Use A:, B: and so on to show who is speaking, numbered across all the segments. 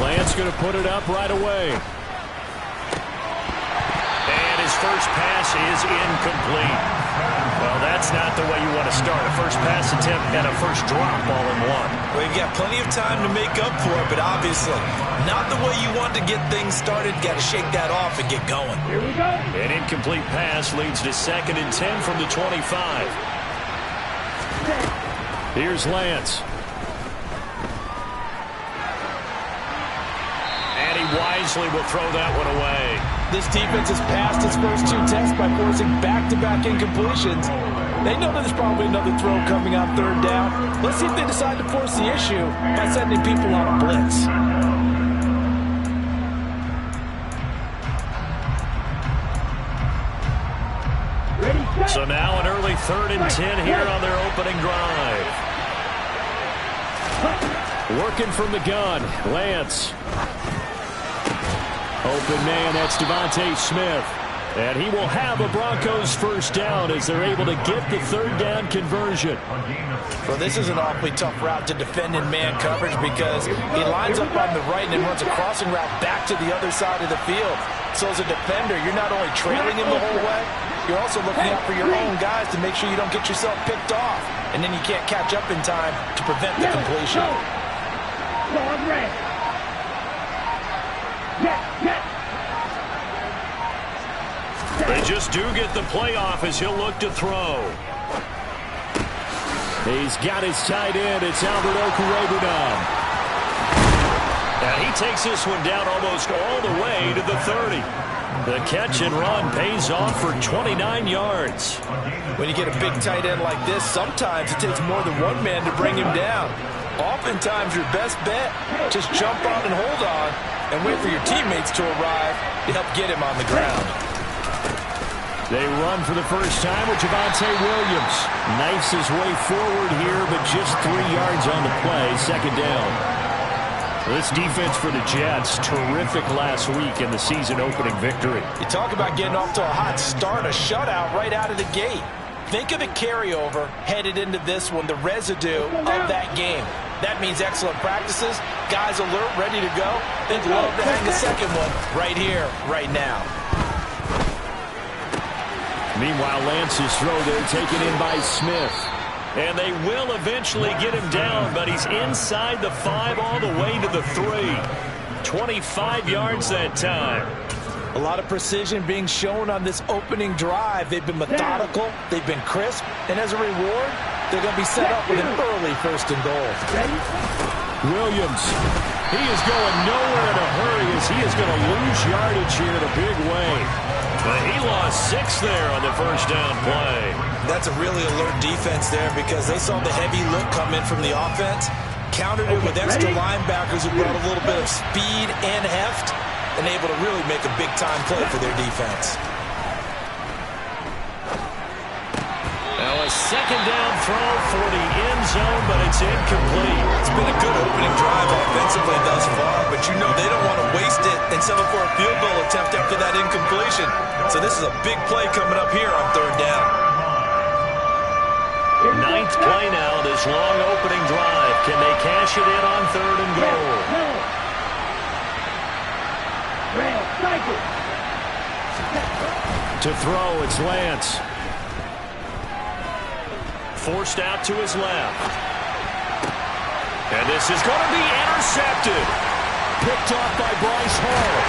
A: Lance going to put it up right away. And his first pass is incomplete. Well, that's not the way you want to start. A first pass attempt and a first drop all in one.
B: Well, you've got plenty of time to make up for it, but obviously not the way you want to get things started. Got to shake that off and get going.
C: Here we go.
A: An incomplete pass leads to 2nd and 10 from the 25. Here's Lance. And he wisely will throw that one away.
B: This defense has passed its first 2 tests by forcing back-to-back incompletions. They know that there's probably another throw coming on 3rd down. Let's see if they decide to force the issue by sending people on a blitz.
A: So now an early 3rd and 10 here on their opening drive. Working from the gun, Lance. Open man, that's Devontae Smith. And he will have a Broncos first down as they're able to get the 3rd down conversion.
B: Well, this is an awfully tough route to defend in man coverage because he lines up on the right and then runs a crossing route back to the other side of the field. So as a defender, you're not only trailing him the whole way, you're also looking out for your own guys to make sure you don't get yourself picked off. And then you can't catch up in time to prevent the completion.
A: They just do get the playoff as he'll look to throw. He's got his tight end. It's Albert Okurebunom. And he takes this one down almost all the way to the 30. The catch and run pays off for 29 yards.
B: When you get a big tight end like this, sometimes it takes more than one man to bring him down. Oftentimes, your best bet, just jump on and hold on and wait for your teammates to arrive to help get him on the ground.
A: They run for the first time with Javonte Williams. Knifes his way forward here, but just 3 yards on the play. 2nd down. This defense for the Jets, terrific last week in the season-opening victory.
B: You talk about getting off to a hot start, a shutout right out of the gate. Think of the carryover headed into this one, the residue of that game. That means excellent practices, guys alert, ready to go. They'd love to hang the second one right here, right now.
A: Meanwhile, Lance's throw there taken in by Smith. And they will eventually get him down, but he's inside the 5 all the way to the 3. 25 yards that time.
B: A lot of precision being shown on this opening drive. They've been methodical, they've been crisp, and as a reward, they're going to be set up with an early 1st and goal.
A: Williams, he is going nowhere in a hurry as he is going to lose yardage here in a big way. But he lost 6 there on the first down play.
B: That's a really alert defense there because they saw the heavy look come in from the offense, countered it with extra linebackers who brought a little bit of speed and heft, and able to really make a big-time play for their defense.
A: Now a 2nd down throw for the end zone, but it's incomplete.
B: It's been a good opening drive offensively thus far, but you know they don't want to waste it and settle for a field goal attempt after that incompletion. So this is a big play coming up here on 3rd down.
A: 9th play now, this long opening drive. Can they cash it in on 3rd and goal? To throw, it's Lance. Forced out to his left. And this is going to be intercepted. Picked off by Bryce Hall.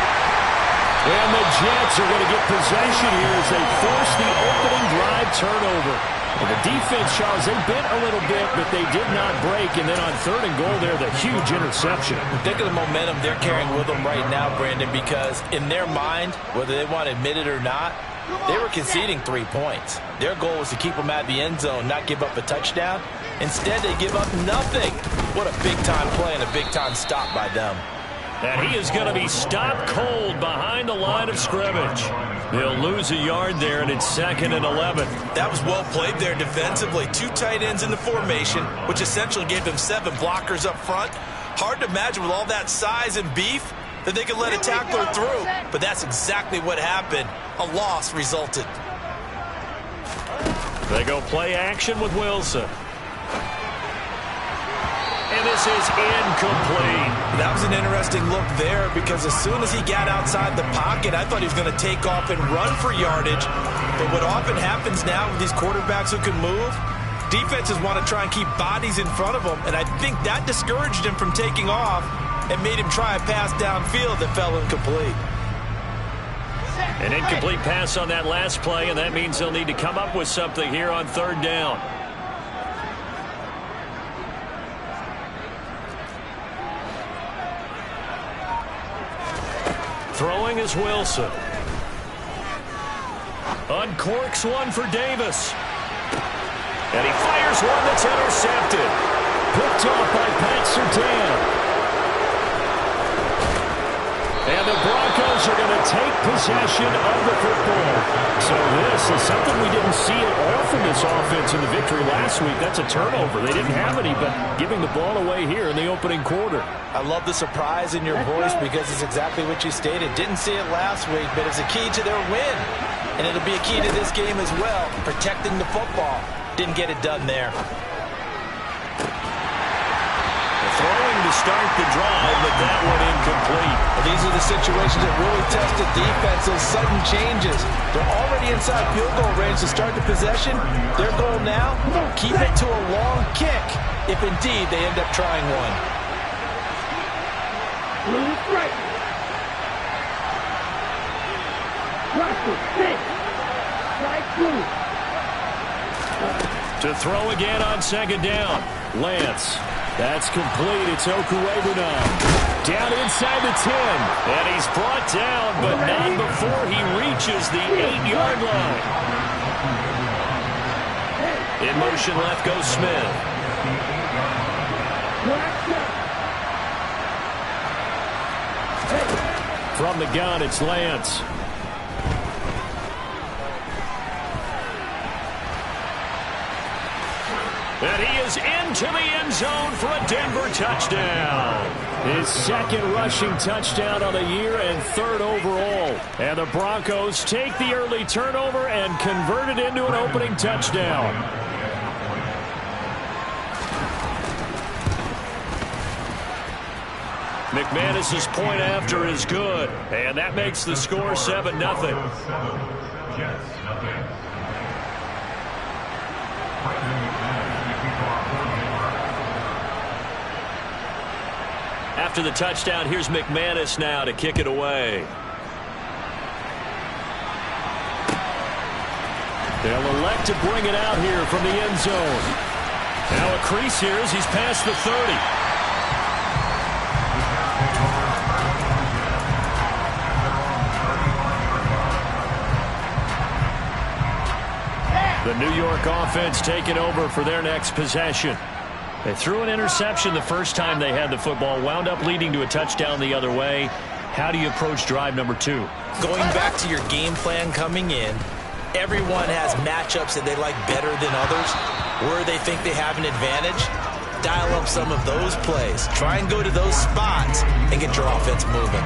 A: And the Jets are going to get possession here as they force the opening drive turnover. And the defense, Charles, they bent a little bit, but they did not break. And then on 3rd and goal there, the huge interception.
B: Think of the momentum they're carrying with them right now, Brandon, because in their mind, whether they want to admit it or not, they were conceding 3 points. Their goal was to keep them at the end zone, not give up a touchdown. Instead, they give up nothing. What a big-time play and a big-time stop by them.
A: And he is going to be stopped cold behind the line of scrimmage. They'll lose a yard there, and it's 2nd and 11.
B: That was well played there defensively. 2 tight ends in the formation, which essentially gave them 7 blockers up front. Hard to imagine with all that size and beef that they could let a tackler through. But that's exactly what happened. A loss resulted.
A: They go play action with Wilson. and this is incomplete.
B: That was an interesting look there because as soon as he got outside the pocket, I thought he was going to take off and run for yardage. But what often happens now with these quarterbacks who can move, defenses want to try and keep bodies in front of them, and I think that discouraged him from taking off and made him try a pass downfield that fell incomplete.
A: An incomplete pass on that last play, and that means they'll need to come up with something here on third down. Throwing is Wilson. Uncorks one for Davis. And he fires one that's intercepted. Picked off by Pat Surtain. And the Broncos are going to take possession of the football. So this is something we didn't see at all from this offense in the victory last week. That's a turnover. They didn't have any, but giving the ball away here in the opening quarter.
B: I love the surprise in your voice because it's exactly what you stated. Didn't see it last week, but it's a key to their win. And it'll be a key to this game as well, protecting the football. Didn't get it done there.
A: Throwing to start the drive, but that one incomplete.
B: Well, these are the situations that really test the defense, those sudden changes. They're already inside field goal range to start the possession. Their goal now, keep it to a long kick, if indeed they end up trying one.
C: Right.
A: To throw again on second down. Lance. That's complete. It's Okuebunan. Down inside the 10. And he's brought down, but not before he reaches the 8-yard line. In motion left goes Smith. From the gun, it's Lance. And he is into the end zone for a Denver touchdown. His second rushing touchdown of the year and third overall. And the Broncos take the early turnover and convert it into an opening touchdown. McManus's point after is good. And that makes the score 7-0. After the touchdown, here's McManus now to kick it away. They'll elect to bring it out here from the end zone. Now a crease here as he's past the 30. The New York offense taking over for their next possession. They threw an interception the first time they had the football, wound up leading to a touchdown the other way. How do you approach drive number 2?
B: Going back to your game plan coming in, everyone has matchups that they like better than others, where they think they have an advantage. Dial up some of those plays. Try and go to those spots and get your offense moving.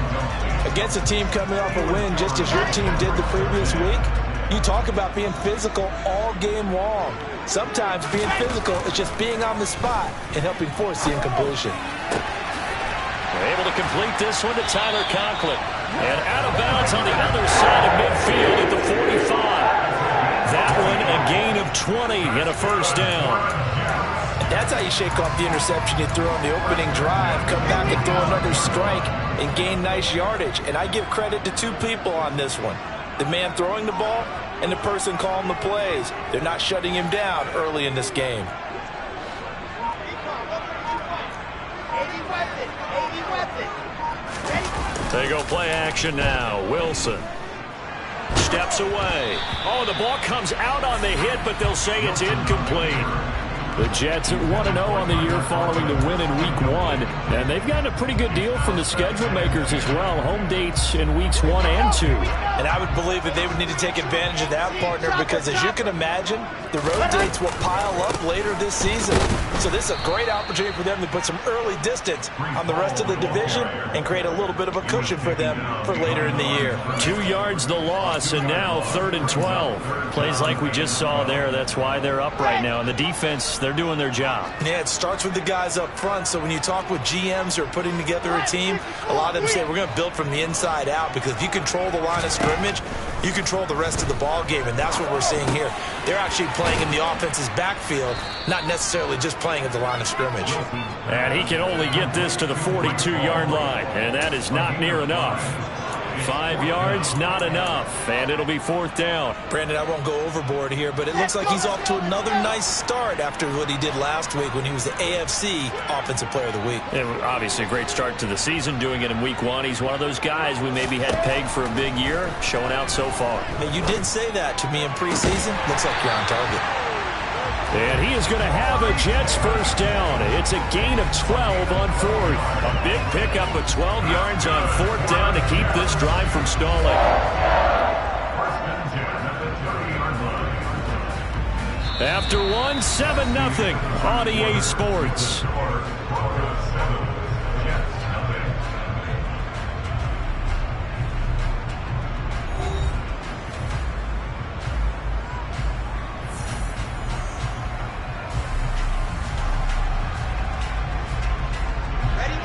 B: Against a team coming off a win, just as your team did the previous week, you talk about being physical all game long. Sometimes being physical is just being on the spot and helping force the incompletion.
A: They're able to complete this one to Tyler Conklin. And out of bounds on the other side of midfield at the 45. That one a gain of 20 and a first down.
B: And that's how you shake off the interception you threw on the opening drive. Come back and throw another strike and gain nice yardage. And I give credit to two people on this one. The man throwing the ball and the person calling the plays. They're not shutting him down early in this game.
A: They go play action now. Wilson steps away. Oh, the ball comes out on the hit, but they'll say it's incomplete. The Jets at 1-0 on the year following the win in Week 1. And they've gotten a pretty good deal from the schedule makers as well. Home dates in Weeks 1 and 2.
B: And I would believe that they would need to take advantage of that, partner, because as you can imagine, the road dates will pile up later this season. So this is a great opportunity for them to put some early distance on the rest of the division and create a little bit of a cushion for them for later in the year.
A: 2 yards the loss, and now 3rd and 12. Plays like we just saw there. That's why they're up right now. And the defense, They're doing their job.
B: Yeah, it starts with the guys up front. So when you talk with GMs who are putting together a team, a lot of them say we're going to build from the inside out, because if you control the line of scrimmage, you control the rest of the ball game, and that's what we're seeing here. They're actually playing in the offense's backfield, not necessarily just playing at the line of scrimmage.
A: And he can only get this to the 42-yard line, and that is not near enough. 5 yards, not enough, and it'll be 4th down.
B: Brandon, I won't go overboard here, but it looks like he's off to another nice start after what he did last week when he was the AFC Offensive Player of the Week.
A: Obviously a great start to the season, doing it in week 1. He's one of those guys we maybe had pegged for a big year, showing out so far.
B: Now, you did say that to me in preseason. Looks like you're on target.
A: And he is going to have a Jets first down. It's a gain of 12 on 4th. A big pickup of 12 yards on 4th down to keep this drive from stalling. After 1, 7-0 on EA Sports.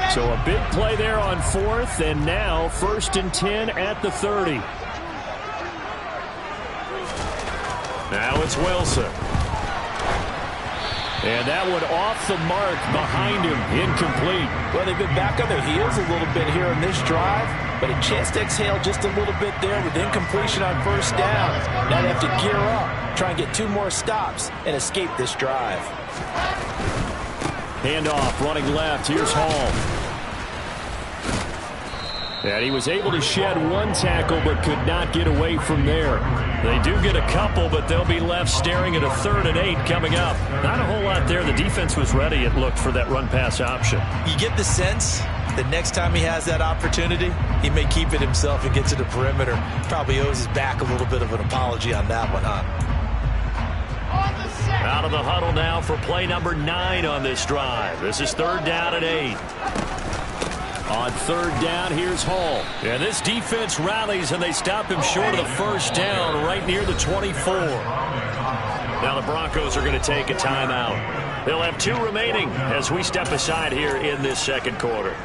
A: So a big play there on 4th, and now 1st and 10 at the 30. Now it's Wilson. And that one off the mark behind him, incomplete.
B: Well, they've been back on their heels a little bit here in this drive, but a chance to exhale just a little bit there with incompletion on 1st down. Now they have to gear up, try and get 2 more stops, and escape this drive.
A: Handoff, running left. Here's Hall. And he was able to shed 1 tackle but could not get away from there. They do get a couple, but they'll be left staring at a 3rd and 8 coming up. Not a whole lot there. The defense was ready, it looked, for that run-pass option.
B: You get the sense that next time he has that opportunity, he may keep it himself and get to the perimeter. Probably owes his back a little bit of an apology on that one, huh?
A: Out of the huddle now for play number 9 on this drive. This is 3rd down and 8. On 3rd down, here's Hall. And this defense rallies, and they stop him short of the 1st down right near the 24. Now the Broncos are going to take a timeout. They'll have 2 remaining as we step aside here in this 2nd quarter.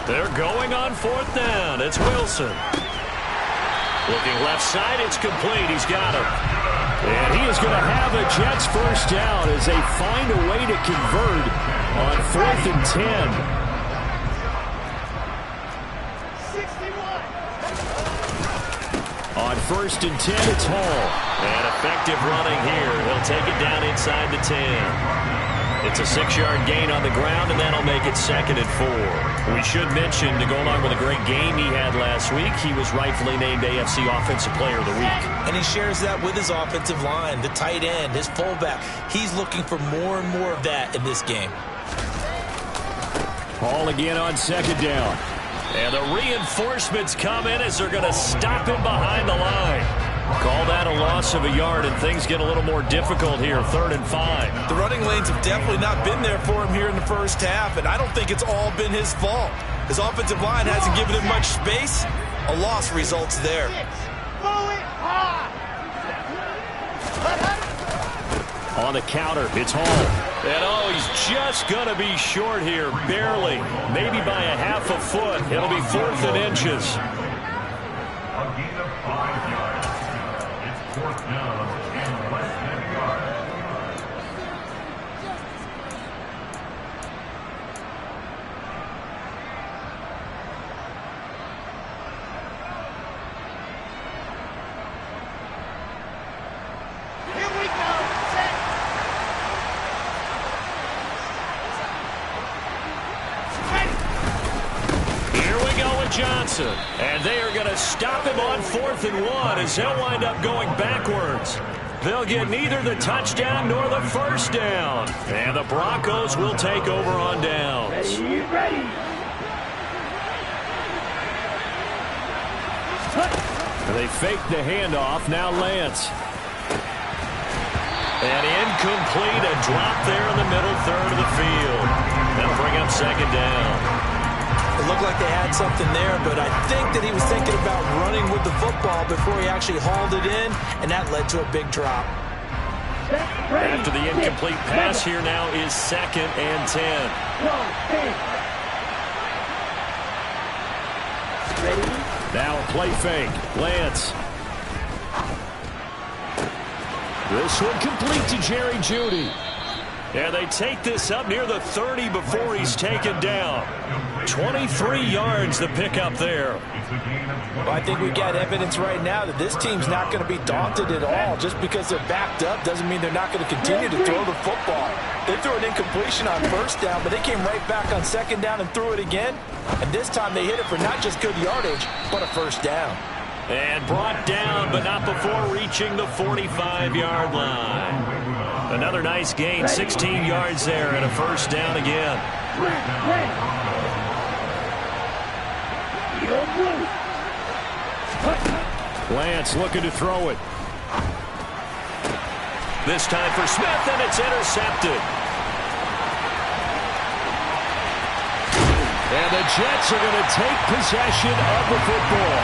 A: They're going on 4th down. It's Wilson. Looking left side, it's complete. He's got him. And he is going to have a Jets first down as they find a way to convert on 4th and 10. 61. On 1st and 10, it's Hall. And effective running here. He'll take it down inside the 10. It's a 6-yard gain on the ground, and that'll make it 2nd and 4. We should mention, to go along with a great game he had last week, he was rightfully named AFC Offensive Player of the Week.
B: And he shares that with his offensive line, the tight end, his fullback. He's looking for more and more of that in this game.
A: Hall again on 2nd down. And the reinforcements come in as they're going to stop him behind the line. Call that a loss of a yard, and things get a little more difficult here, 3rd and 5.
B: The running lanes have definitely not been there for him here in the 1st half, and I don't think it's all been his fault. His offensive line hasn't given him much space. A loss results there.
A: On the counter, it's Hall. And he's just going to be short here, barely. Maybe by a half a foot. It'll be 4th and inches.
C: A gain of 5 yards. It's 4th down and less than a yard.
D: Here we go. Set.
A: Here we go with Johnson. And they are going to stop him on 4th and 1 as he'll wind up going backwards. They'll get neither the touchdown nor the first down. And the Broncos will take over on downs.
D: Ready.
A: They fake the handoff. Now Lance. And incomplete. A drop there in the middle third of the field. That'll bring up second down.
B: It looked like they had something there, but I think that he was thinking about running with the football before he actually hauled it in, and that led to a big drop.
A: After the incomplete pass, here now is 2nd and 10. Now a play fake. Lance. This one complete to Jerry Jeudy. And they take this up near the 30 before he's taken down. 23 yards the pickup there.
B: Well, I think we've got evidence right now that this team's not going to be daunted at all. Just because they're backed up doesn't mean they're not going to continue to throw the football. They threw an incompletion on 1st down, but they came right back on 2nd down and threw it again. And this time they hit it for not just good yardage, but a 1st down.
A: And brought down, but not before reaching the 45-yard line. Another nice gain, 16 yards there, and a 1st down again. Lance looking to throw it. This time for Smith, and it's intercepted. And the Jets are going to take possession of the football.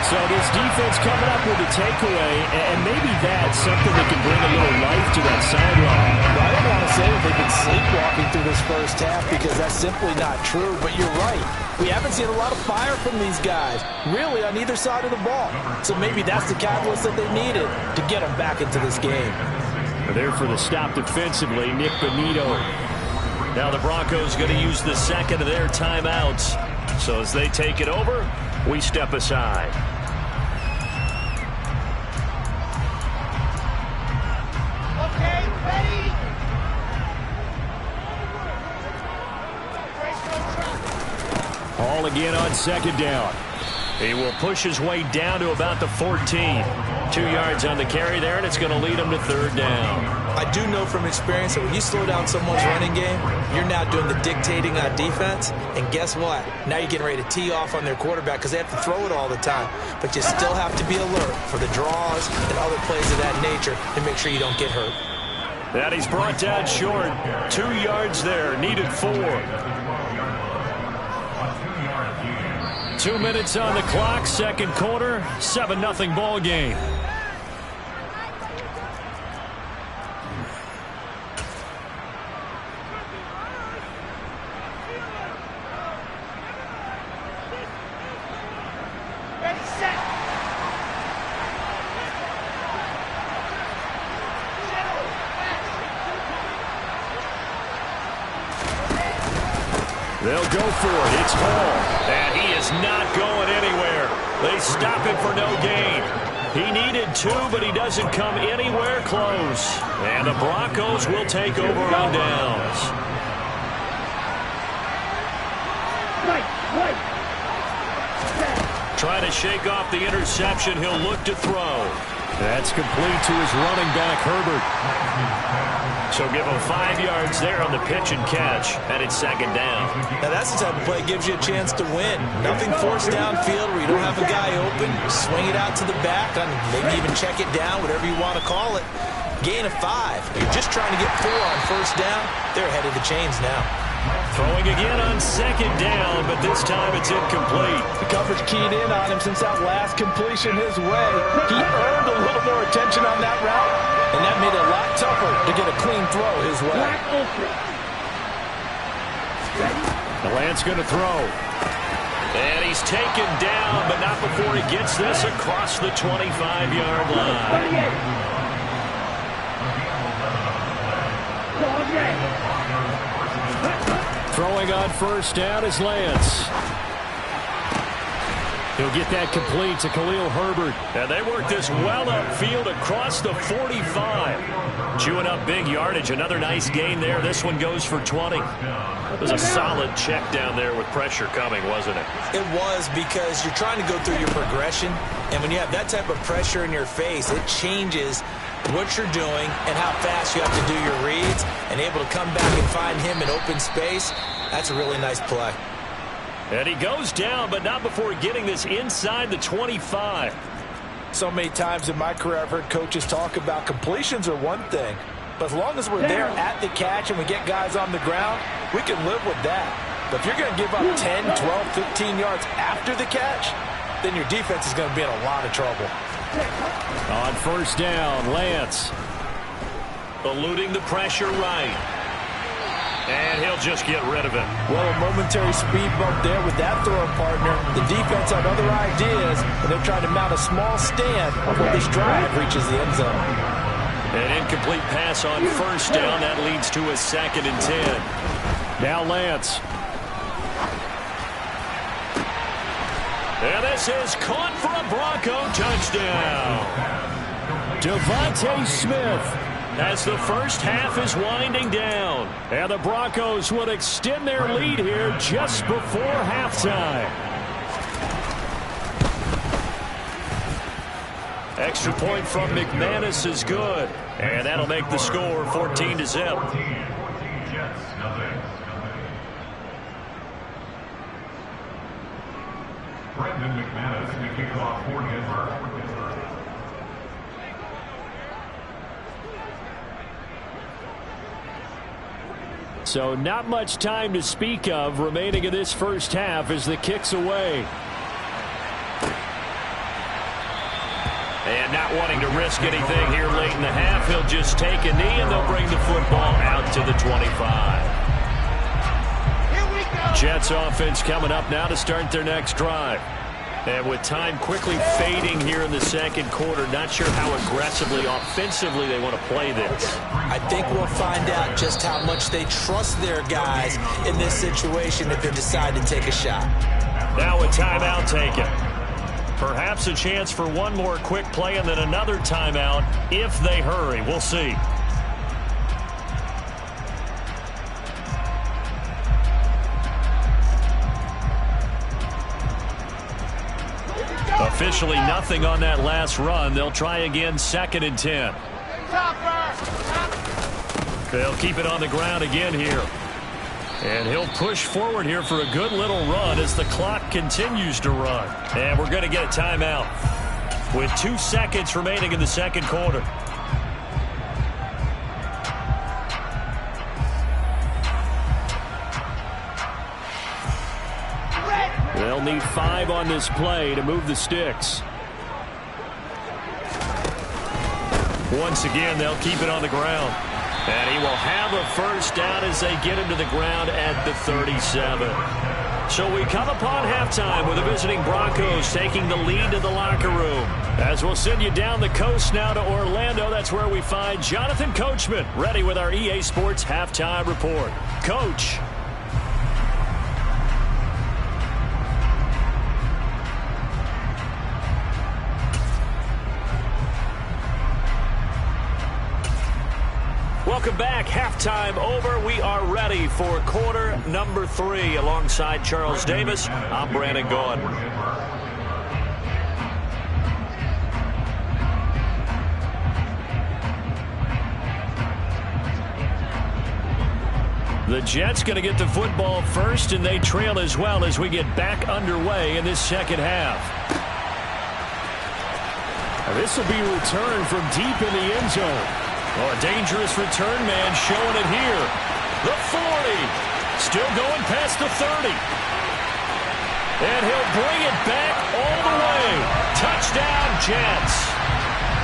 A: So this defense coming up with a takeaway, and maybe that's something that can bring a little life to that sideline.
B: Well, I don't want to say that they've been sleepwalking through this 1st half because that's simply not true, but you're right. We haven't seen a lot of fire from these guys, really, on either side of the ball. So maybe that's the catalyst that they needed to get them back into this game.
A: There for the stop defensively, Nick Bonito. Now the Broncos going to use the 2nd of their timeouts. So as they take it over, we step aside. Hall again on 2nd down. He will push his way down to about the 14. 2 yards on the carry there, and it's going to lead him to 3rd down.
B: I do know from experience that when you slow down someone's running game, you're now doing the dictating on defense. And guess what? Now you're getting ready to tee off on their quarterback because they have to throw it all the time. But you still have to be alert for the draws and other plays of that nature to make sure you don't get hurt.
A: That he's brought down short. 2 yards there, needed 4. 2 minutes on the clock, 2nd quarter, 7-0 ball game. They'll go for it. It's Hall. And he is not going anywhere. They stop him for no gain. He needed 2, but he doesn't come anywhere close. And the Broncos will take over on downs. Trying to shake off the interception. He'll look to throw. That's complete to his running back, Herbert. So give him 5 yards there on the pitch and catch, and it's 2nd down.
B: Now that's the type of play that gives you a chance to win. Nothing forced downfield where you don't have a guy open. You swing it out to the back, and maybe even check it down, whatever you want to call it. Gain of 5. You're just trying to get 4 on 1st down. They're ahead of the chains now.
A: Throwing again on 2nd down, but this time it's incomplete.
B: The coverage keyed in on him since that last completion his way. He earned a little more attention on that route, and that made it a lot tougher to get a clean throw his way.
A: The Lance going to throw. And he's taken down, but not before he gets this across the 25-yard line. Throwing on 1st down is Lance. He'll get that complete to Khalil Herbert. And they work this well upfield across the 45. Chewing up big yardage. Another nice gain there. This one goes for 20. It was a solid check down there with pressure coming, wasn't it?
B: It was, because you're trying to go through your progression. And when you have that type of pressure in your face, it changes what you're doing and how fast you have to do your reads, and able to come back and find him in open space. That's a really nice play.
A: And he goes down, but not before getting this inside the 25.
B: So many times in my career I've heard coaches talk about completions are one thing, but as long as we're there at the catch and we get guys on the ground, we can live with that. But if you're going to give up 10, 12, 15 yards after the catch, then your defense is going to be in a lot of trouble.
A: On first down, Lance. Eluding the pressure right. And he'll just get rid of it.
B: Well, a momentary speed bump there with that throw partner. The defense had other ideas, and they're trying to mount a small stand before this drive reaches the end zone.
A: An incomplete pass on first down. That leads to a 2nd and 10. Now Lance. And this is caught for a Bronco touchdown. Devontae Smith, as the first half is winding down. And the Broncos would extend their lead here just before halftime. Extra point from McManus is good. And that'll make the score 14-0.
C: Brendan McManus to kick off for Denver.
A: So not much time to speak of remaining in this first half as the kick's away. And not wanting to risk anything here late in the half, he'll just take a knee and they'll bring the football out to the 25. Jets offense coming up now to start their next drive. And with time quickly fading here in the second quarter, not sure how aggressively, offensively they want to play this.
B: I think we'll find out just how much they trust their guys in this situation if they decide to take a shot.
A: Now a timeout taken. Perhaps a chance for one more quick play and then another timeout if they hurry. We'll see. Officially nothing on that last run. They'll try again, 2nd and 10. They'll keep it on the ground again here. And he'll push forward here for a good little run as the clock continues to run. And we're going to get a timeout with 2 seconds remaining in the second quarter. They'll need 5 on this play to move the sticks. Once again, they'll keep it on the ground. And he will have a first down as they get him to the ground at the 37. So we come upon halftime with the visiting Broncos taking the lead to the locker room. As we'll send you down the coast now to Orlando, that's where we find Jonathan Coachman ready with our EA Sports Halftime Report. Coach. Welcome back. Halftime over. We are ready for quarter number 3. Alongside Charles Davis, I'm Brandon Gaughan. The Jets going to get the football first, and they trail as well as we get back underway in this second half. This will be returned from deep in the end zone. Oh, a dangerous return man showing it here. The 40. Still going past the 30. And he'll bring it back all the way. Touchdown, Jets.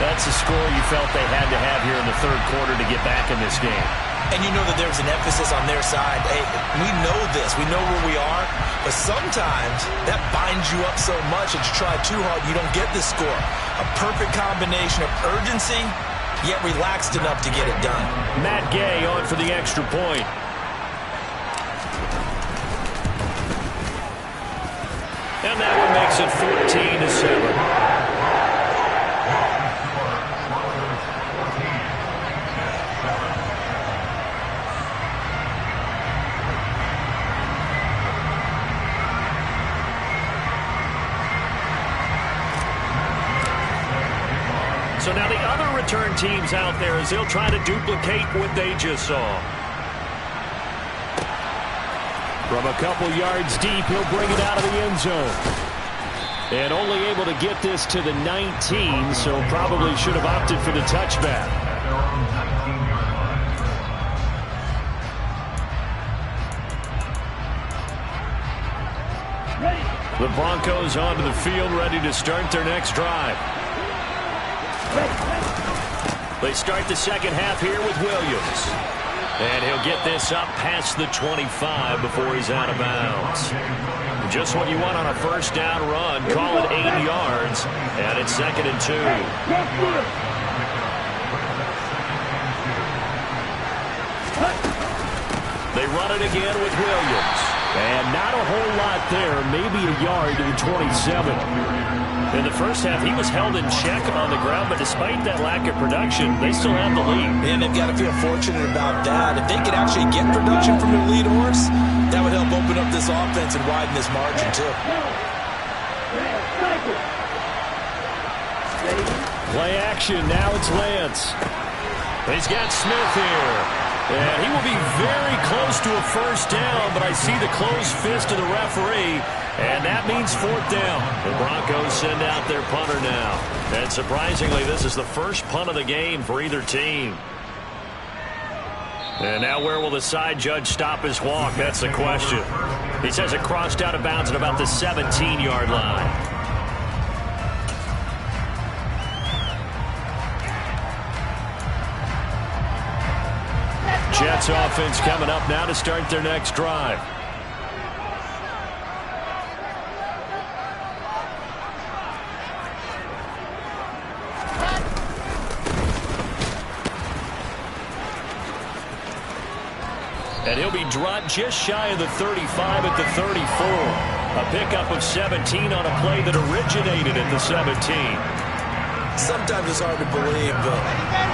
A: That's a score you felt they had to have here in the third quarter to get back in this game.
B: And you know that there's an emphasis on their side. Hey, we know this. We know where we are. But sometimes that binds you up so much that you try too hard, you don't get the score. A perfect combination of urgency, yet relaxed enough to get it done.
A: Matt Gay on for the extra point. And that one makes it 14-7. So now the other return teams out there as they'll try to duplicate what they just saw. From a couple yards deep, he'll bring it out of the end zone. And only able to get this to the 19, so probably should have opted for the touchback. The Broncos onto the field, ready to start their next drive. They start the second half here with Williams. And he'll get this up past the 25 before he's out of bounds. Just what you want on a first down run. Call it 8 yards. And it's 2nd and 2. They run it again with Williams. And not a whole lot there. Maybe a yard to the 27. In the first half, he was held in check on the ground, but despite that lack of production, they still have the lead.
B: And they've got to feel fortunate about that. If they could actually get production from their lead horse, that would help open up this offense and widen this margin, too.
A: Play action. Now it's Lance. He's got Smith here. And he will be very close to a first down, but I see the closed fist of the referee, and that means 4th down. The Broncos send out their punter now. And surprisingly, this is the first punt of the game for either team. And now where will the side judge stop his walk? That's the question. He says it crossed out of bounds at about the 17-yard line. Jets offense coming up now to start their next drive. And he'll be dropped just shy of the 35 at the 34. A pickup of 17 on a play that originated at the 17.
B: Sometimes it's hard to believe, but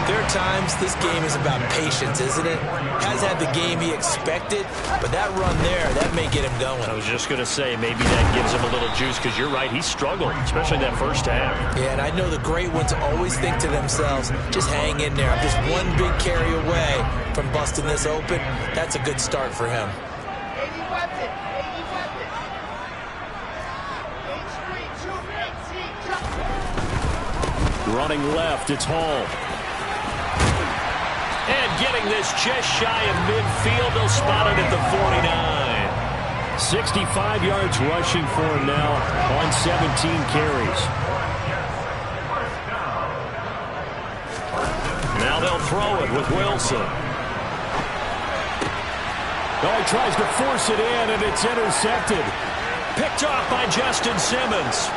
B: there are times this game is about patience, isn't it? Has had the game he expected, but that run there, that may get him going.
A: I was just going to say, maybe that gives him a little juice, because you're right, he struggled, especially that first half.
B: Yeah, and I know the great ones always think to themselves, just hang in there. I'm just one big carry away from busting this open. That's a good start for him.
A: Running left, it's Hall. And getting this just shy of midfield, they'll spot it at the 49. 65 yards rushing for him now on 17 carries. Now they'll throw it with Wilson. Oh, he tries to force it in, and it's intercepted. Picked off by Justin Simmons.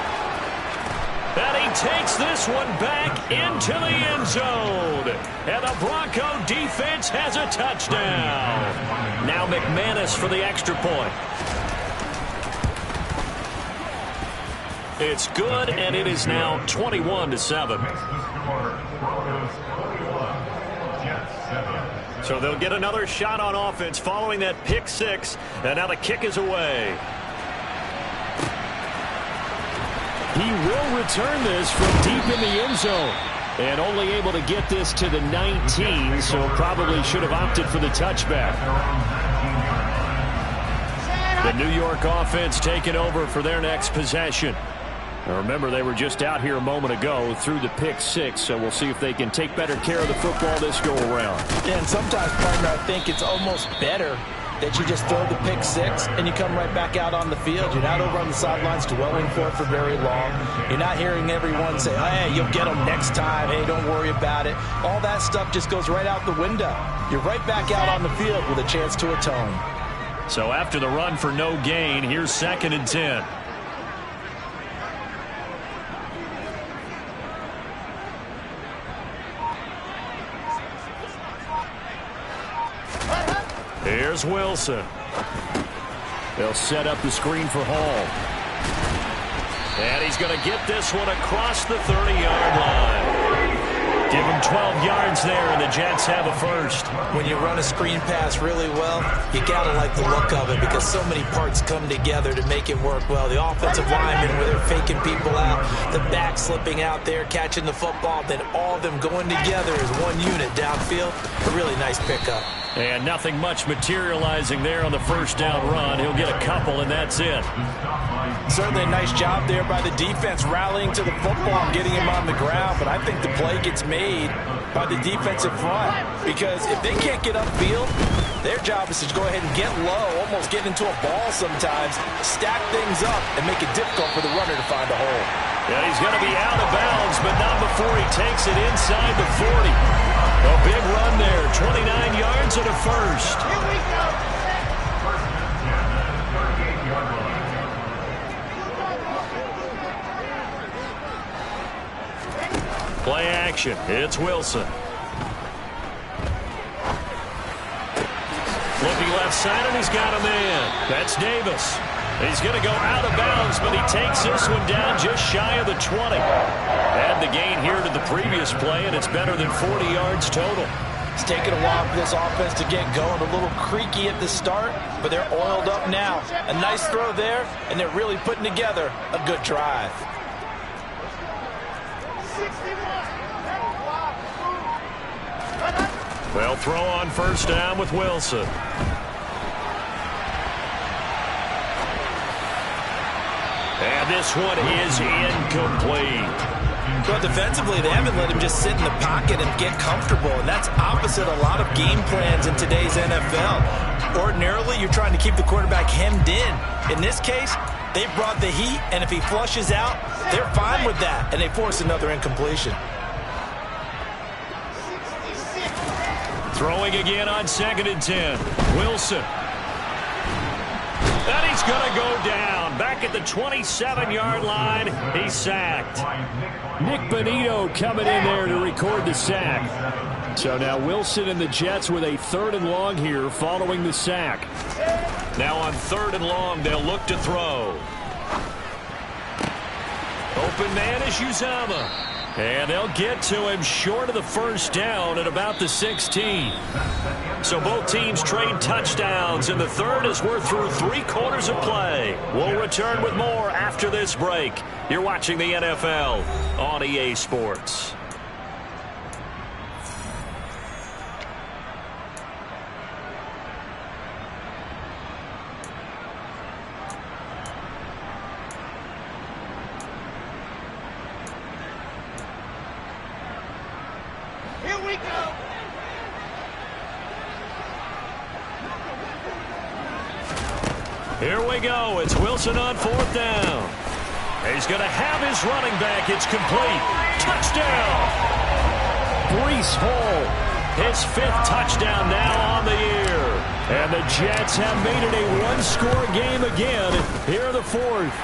A: And he takes this one back into the end zone. And the Bronco defense has a touchdown. Now McManus for the extra point. It's good, and it is now 21-7. So they'll get another shot on offense following that pick six. And now the kick is away. He will return this from deep in the end zone. And only able to get this to the 19, so probably should have opted for the touchback. The New York offense taking over for their next possession. Now remember, they were just out here a moment ago through the pick six, so we'll see if they can take better care of the football this go around.
B: Yeah, and sometimes, partner, I think it's almost better that you just throw the pick six and you come right back out on the field. You're not over on the sidelines dwelling for it for very long. You're not hearing everyone say, hey, you'll get them next time. Hey, don't worry about it. All that stuff just goes right out the window. You're right back out on the field with a chance to atone.
A: So after the run for no gain, here's 2nd and 10. Here's Wilson. They'll set up the screen for Hall. And he's going to get this one across the 30-yard line. Give him 12 yards there, and the Jets have a first.
B: When you run a screen pass really well, you got to like the look of it because so many parts come together to make it work well. The offensive linemen, where they're faking people out, the back slipping out there, catching the football, then all of them going together as one unit downfield. A really nice pickup.
A: And nothing much materializing there on the first down run. He'll get a couple, and that's it.
B: Certainly a nice job there by the defense rallying to the football and getting him on the ground. But I think the play gets made by the defensive front, because if they can't get upfield, their job is to go ahead and get low, almost get into a ball sometimes, stack things up, and make it difficult for the runner to find a hole.
A: Yeah, he's going to be out of bounds, but not before he takes it inside the 40. A big run there, 29 yards and a first.
C: Here we go.
A: Play action. It's Wilson. Looking left side, and he's got a man. That's Davis. He's going to go out of bounds, but he takes this one down just shy of the 20. Add the gain here to the previous play, and it's better than 40 yards total.
B: It's taken a while for this offense to get going. A little creaky at the start, but they're oiled up now. A nice throw there, and they're really putting together a good drive.
A: They'll throw on first down with Wilson. And this one is incomplete.
B: But defensively, they haven't let him just sit in the pocket and get comfortable, and that's opposite a lot of game plans in today's NFL. Ordinarily, you're trying to keep the quarterback hemmed in. In this case, they brought the heat, and if he flushes out, they're fine with that, and they force another incompletion.
A: Throwing again on 2nd and 10. Wilson. And he's going to go down. Back at the 27-yard line. He's sacked. Nick Bonito coming in there to record the sack. So now Wilson and the Jets with a 3rd and long here following the sack. Now on 3rd and long, they'll look to throw. Open man is Uzama. And they'll get to him short of the first down at about the 16. So both teams trade touchdowns, and the third as we're through 3/4 of play. We'll return with more after this break. You're watching the NFL on EA Sports. Here we go. It's Wilson on 4th down. He's going to have his running back. It's complete. Touchdown. Breece Hall, his 5th touchdown now on the year. And the Jets have made it a one-score game again. Here the 4th.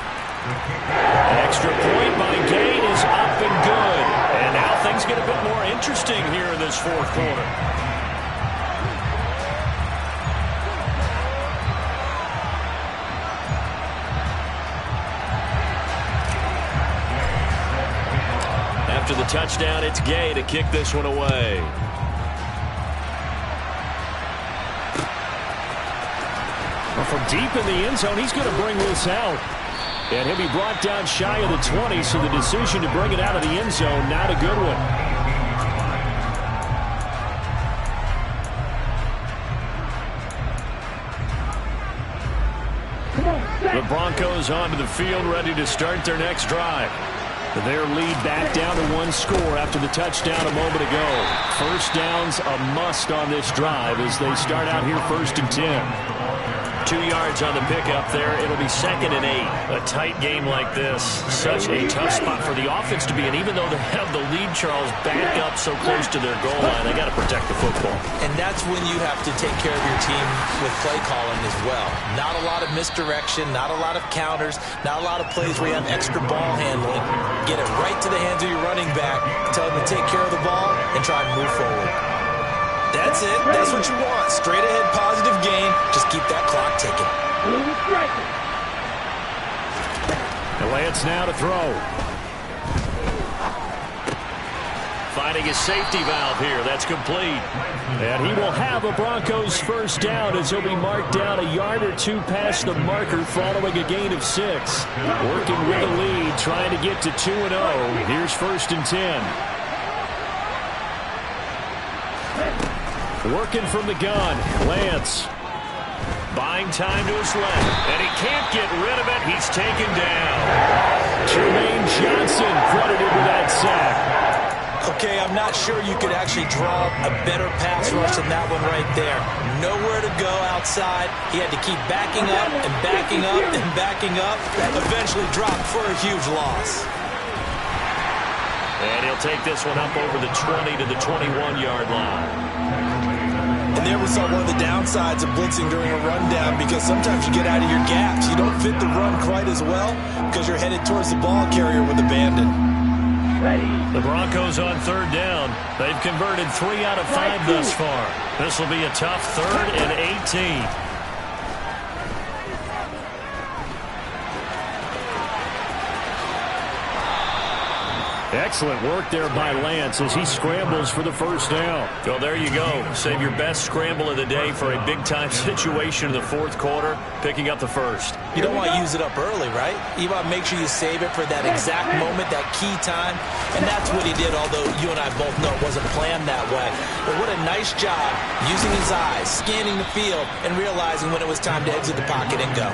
A: Extra point by Gay is up and good. And now things get a bit more interesting here in this 4th quarter. After the touchdown, it's Gay to kick this one away. Well, from deep in the end zone, he's going to bring this out. And he'll be brought down shy of the 20, so the decision to bring it out of the end zone, not a good one. The Broncos onto the field, ready to start their next drive. Their lead back down to 1 score after the touchdown a moment ago. First down's a must on this drive as they start out here 1st and 10. 2 yards on the pickup there. It'll be 2nd and 8. A tight game like this, such a tough spot for the offense to be in. Even though they have the lead, Charles, back up so close to their goal line, they got to protect the football.
B: And that's when you have to take care of your team with play calling as well. Not a lot of misdirection, not a lot of counters, not a lot of plays where you have extra ball handling. Get it right to the hands of your running back, tell him to take care of the ball, and try and move forward. That's it. That's what you want. Straight ahead, positive gain. Just keep that clock ticking.
A: And Lance now to throw. Finding his safety valve here. That's complete. And he will have a Broncos first down as he'll be marked down a yard or 2 past the marker following a gain of 6. Working with a lead, trying to get to 2-0. Here's 1st and 10. Working from the gun. Lance. Buying time to his left. And he can't get rid of it. He's taken down. Jermaine Johnson credited with that sack.
B: Okay, I'm not sure you could actually draw a better pass rush than that one right there. Nowhere to go outside. He had to keep backing up and backing up and backing up. Eventually dropped for a huge loss.
A: And he'll take this one up over the 20 to the 21-yard line.
B: And there we saw one of the downsides of blitzing during a rundown, because sometimes you get out of your gaps. You don't fit the run quite as well because you're headed towards the ball carrier with abandon.
A: The Broncos on third down. They've converted 3 out of 5 thus far. This will be a tough 3rd and 18. Excellent work there by Lance as he scrambles for the first down. Well, there you go. Save your best scramble of the day for a big-time situation in the 4th quarter, picking up the first.
B: You don't want to use it up early, right? You want to make sure you save it for that exact moment, that key time. And that's what he did, although you and I both know it wasn't planned that way. But what a nice job using his eyes, scanning the field, and realizing when it was time to exit the pocket and go.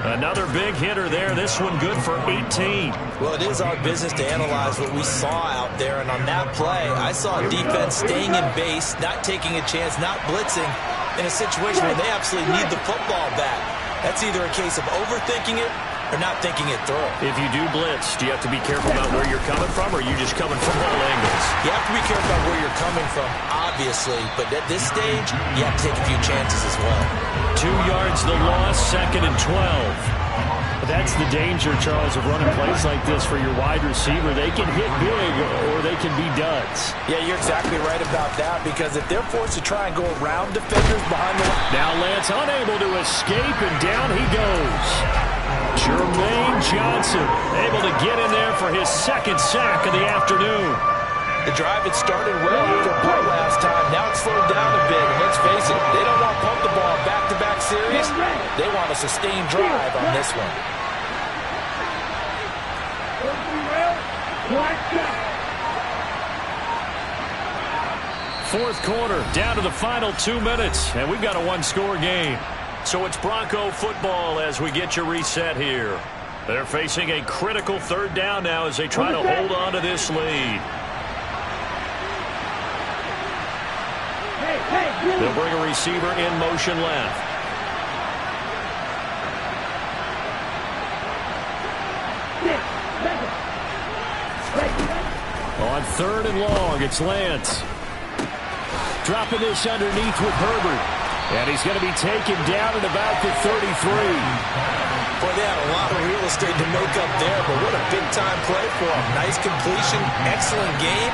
A: Another big hitter there. This one good for 18.
B: Well, it is our business to analyze what we saw out there. And on that play, I saw a defense staying in base, not taking a chance, not blitzing in a situation where they absolutely need the football back. That's either a case of overthinking it or not thinking it through.
A: If you do blitz, do you have to be careful about where you're coming from, or are you just coming from all angles?
B: You have to be careful about where you're coming from, obviously. But at this stage, you have to take a few chances as well.
A: 2 yards the loss, 2nd and 12. That's the danger, Charles, of running plays like this for your wide receiver. They can hit big or they can be duds.
B: Yeah, you're exactly right about that, because if they're forced to try and go around defenders behind the line.
A: Now Lance unable to escape, and down he goes. Jermaine Johnson able to get in there for his 2nd sack of the afternoon.
B: The drive had started well after a punt last time. Now it's slowed down a bit. And let's face it, they don't want to pump the ball back-to-back series. They want a sustained drive on this one.
A: Fourth quarter, down to the final 2 minutes, and we've got a 1-score game. So it's Bronco football as we get you reset here. They're facing a critical 3rd down now as they try to hold on to this lead. They'll bring a receiver in motion left. On 3rd and long, it's Lance. Dropping this underneath with Herbert. And he's going to be taken down at about the 33.
B: Boy, they had a lot of real estate to make up there, but what a big-time play for them. Nice completion, excellent game.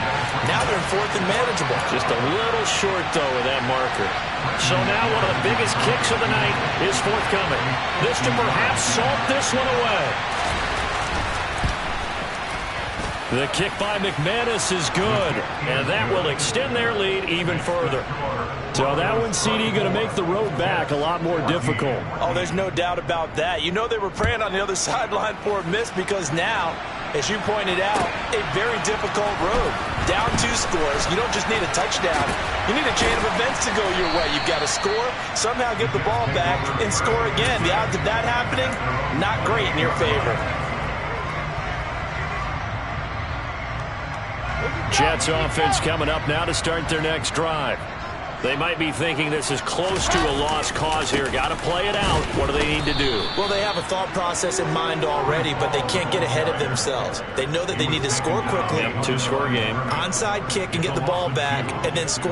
B: Now they're in 4th and manageable.
A: Just a little short, though, with that marker. So now one of the biggest kicks of the night is forthcoming. This to perhaps salt this one away. The kick by McManus is good, and that will extend their lead even further. So that one, CD, going to make the road back a lot more difficult.
B: Oh, there's no doubt about that. You know they were praying on the other sideline for a miss, because now, as you pointed out, a very difficult road. Down 2 scores. You don't just need a touchdown. You need a chain of events to go your way. You've got to score, somehow get the ball back, and score again. The odds of that happening, not great in your favor.
A: Jets offense coming up now to start their next drive. They might be thinking this is close to a lost cause here. Got to play it out. What do they need to do?
B: Well, they have a thought process in mind already, but they can't get ahead of themselves. They know that they need to score quickly.
A: Yep, 2-score game.
B: Onside kick and get the ball back, and then score.